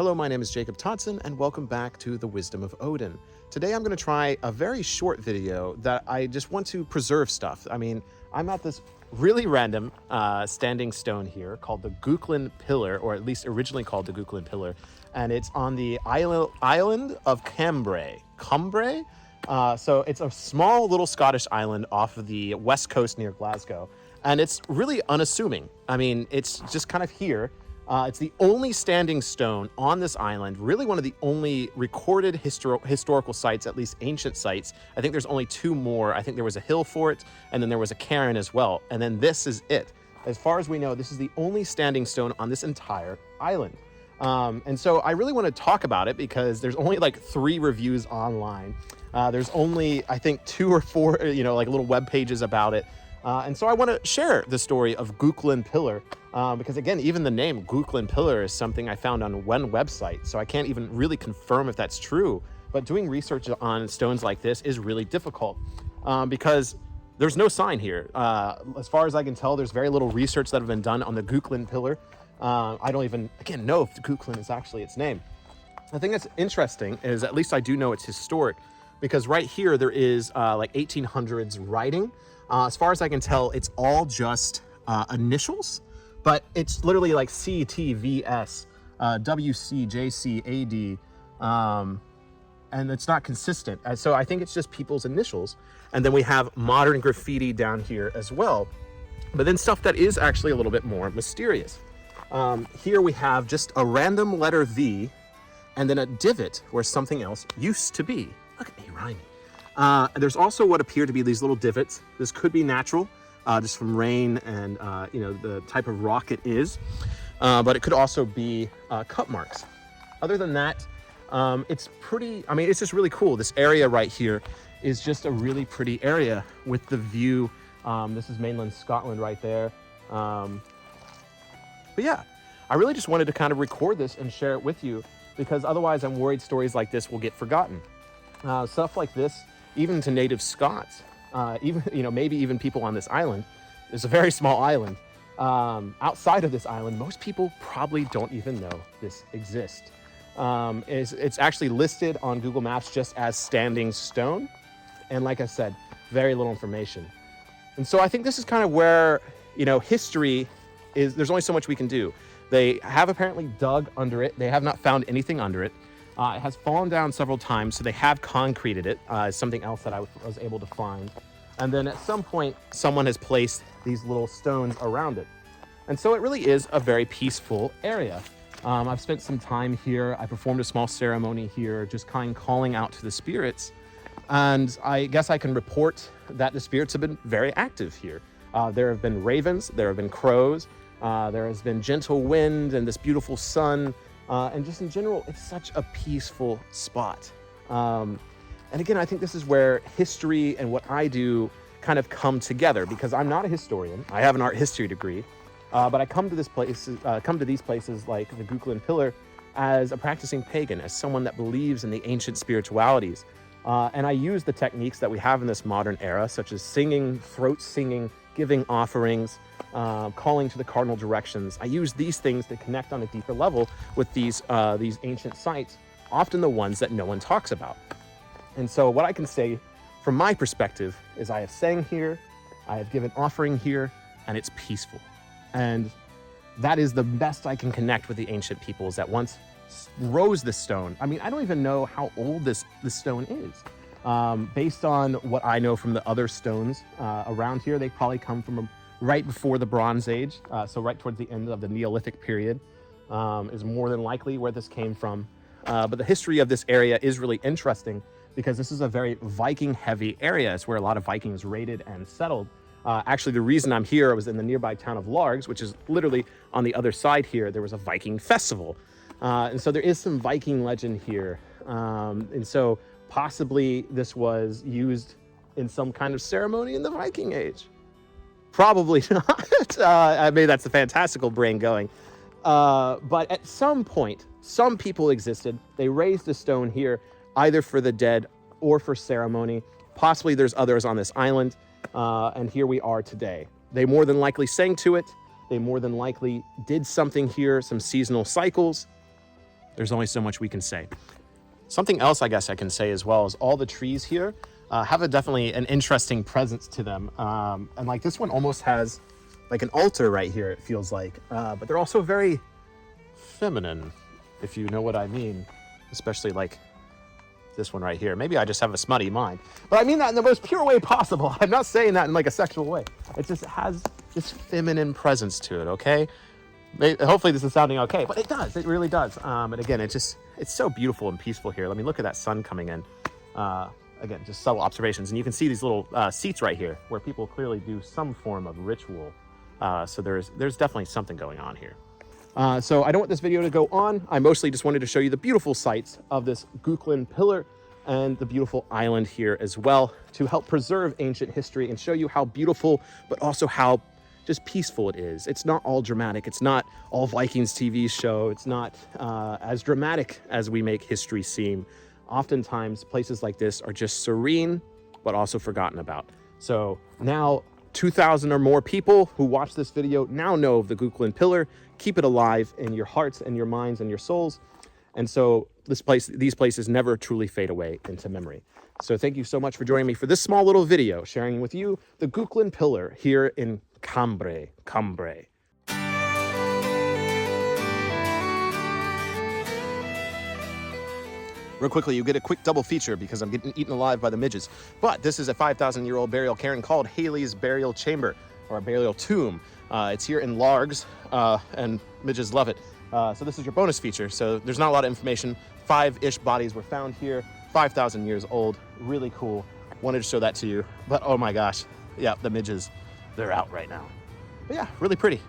Hello, my name is Jacob Totson, and welcome back to The Wisdom of Odin. Today I'm going to try a very short video that I just want to preserve stuff. I'm at this really random standing stone here called the Gouklan Pillar, or at least originally called the Gouklan Pillar, and it's on the island of Cambrai. So it's a small little Scottish island off of the west coast near Glasgow, and it's really unassuming. It's just kind of here. It's the only standing stone on this island, really one of the only recorded historical sites, at least ancient sites. I think there's only two more. I think there was a hill for it, and then there was a cairn as well. And then this is it. As far as we know, this is the only standing stone on this entire island. And so I really want to talk about it because there's only like 3 reviews online. There's only, I think, 2 or 4, like little web pages about it. And so I want to share the story of Gouklan Pillar. Because again, even the name Gouklan Pillar is something I found on one website, so I can't even really confirm if that's true. But doing research on stones like this is really difficult because there's no sign here. As far as I can tell, there's very little research that have been done on the Gouklan Pillar. I don't even, again, know if the Gouklan is actually its name. The thing that's interesting is at least I do know it's historic, because right here there is like 1800s writing. As far as I can tell, it's all just initials. But it's literally like CTVS, WCJCAD, and it's not consistent. So I think it's just people's initials. And then we have modern graffiti down here as well. But then stuff that is actually a little bit more mysterious. Here we have just a random letter V, and then a divot where something else used to be. Look at me rhyming. And there's also what appear to be these little divots. This could be natural. Just from rain and, the type of rock it is. But it could also be cut marks. Other than that, it's pretty, it's just really cool. This area right here is just a really pretty area with the view. This is mainland Scotland right there. But yeah, I really just wanted to kind of record this and share it with you, because otherwise I'm worried stories like this will get forgotten. Stuff like this, even to native Scots, maybe even people on this island. It's a very small island. Outside of this island, most people probably don't even know this exists. It's actually listed on Google Maps just as standing stone. And like I said, very little information. And so I think this is kind of where, history is, there's only so much we can do. They have apparently dug under it. They have not found anything under it. It has fallen down several times, so they have concreted it, something else that I was able to find. And then at some point, someone has placed these little stones around it. And so it really is a very peaceful area. I've spent some time here. I performed a small ceremony here, just kind of calling out to the spirits. And I guess I can report that the spirits have been very active here. There have been ravens, there have been crows, there has been gentle wind and this beautiful sun. And just in general, it's such a peaceful spot. And again, I think this is where history and what I do kind of come together, because I'm not a historian. I have an art history degree, but I come to these places like the Gouklan Pillar as a practicing pagan, as someone that believes in the ancient spiritualities. And I use the techniques that we have in this modern era, such as singing, throat singing, giving offerings, calling to the cardinal directions. I use these things to connect on a deeper level with these ancient sites, often the ones that no one talks about. And so what I can say from my perspective is I have sang here, I have given offering here, and it's peaceful. And that is the best I can connect with the ancient peoples that once rose this stone. I don't even know how old this stone is. Based on what I know from the other stones around here, they probably come from right before the Bronze Age, so right towards the end of the Neolithic period is more than likely where this came from. But the history of this area is really interesting, because this is a very Viking-heavy area. It's where a lot of Vikings raided and settled. Actually, the reason I'm here was in the nearby town of Largs, which is literally on the other side here. There was a Viking festival. And so there is some Viking legend here. And so possibly this was used in some kind of ceremony in the Viking Age. Probably not. Maybe that's the fantastical brain going. But at some point, some people existed. They raised a stone here, either for the dead or for ceremony. Possibly there's others on this island. And here we are today. They more than likely sang to it. They more than likely did something here, some seasonal cycles. there's only so much we can say. Something else I guess I can say as well is all the trees here have definitely an interesting presence to them. And like this one almost has like an altar right here, it feels like. But they're also very feminine, if you know what I mean. Especially like this one right here. Maybe I just have a smutty mind. But I mean that in the most pure way possible. I'm not saying that in like a sexual way. It just has this feminine presence to it, okay? Hopefully this is sounding okay, but it does. It really does. And again, it's so beautiful and peaceful here. Let me look at that sun coming in. Again, just subtle observations. And you can see these little seats right here where people clearly do some form of ritual. So there's definitely something going on here. So I don't want this video to go on. I mostly just wanted to show you the beautiful sights of this Gouklan pillar and the beautiful island here as well to help preserve ancient history and show you how beautiful, but also how just peaceful it is. It's not all dramatic. It's not all Vikings TV show. It's not as dramatic as we make history seem. Oftentimes, places like this are just serene, but also forgotten about. So now 2,000 or more people who watch this video now know of the Gouklan pillar. Keep it alive in your hearts and your minds and your souls. And so these places never truly fade away into memory. So thank you so much for joining me for this small little video, sharing with you the Gouklan pillar here in Cambrai. Real quickly, you get a quick double feature because I'm getting eaten alive by the midges. But this is a 5,000-year-old burial cairn called Haley's Burial Chamber, or a burial tomb. It's here in Largs, and midges love it. So this is your bonus feature. So there's not a lot of information. 5-ish bodies were found here, 5,000 years old. Really cool. Wanted to show that to you. But oh my gosh, yeah, the midges, they're out right now. But yeah, really pretty.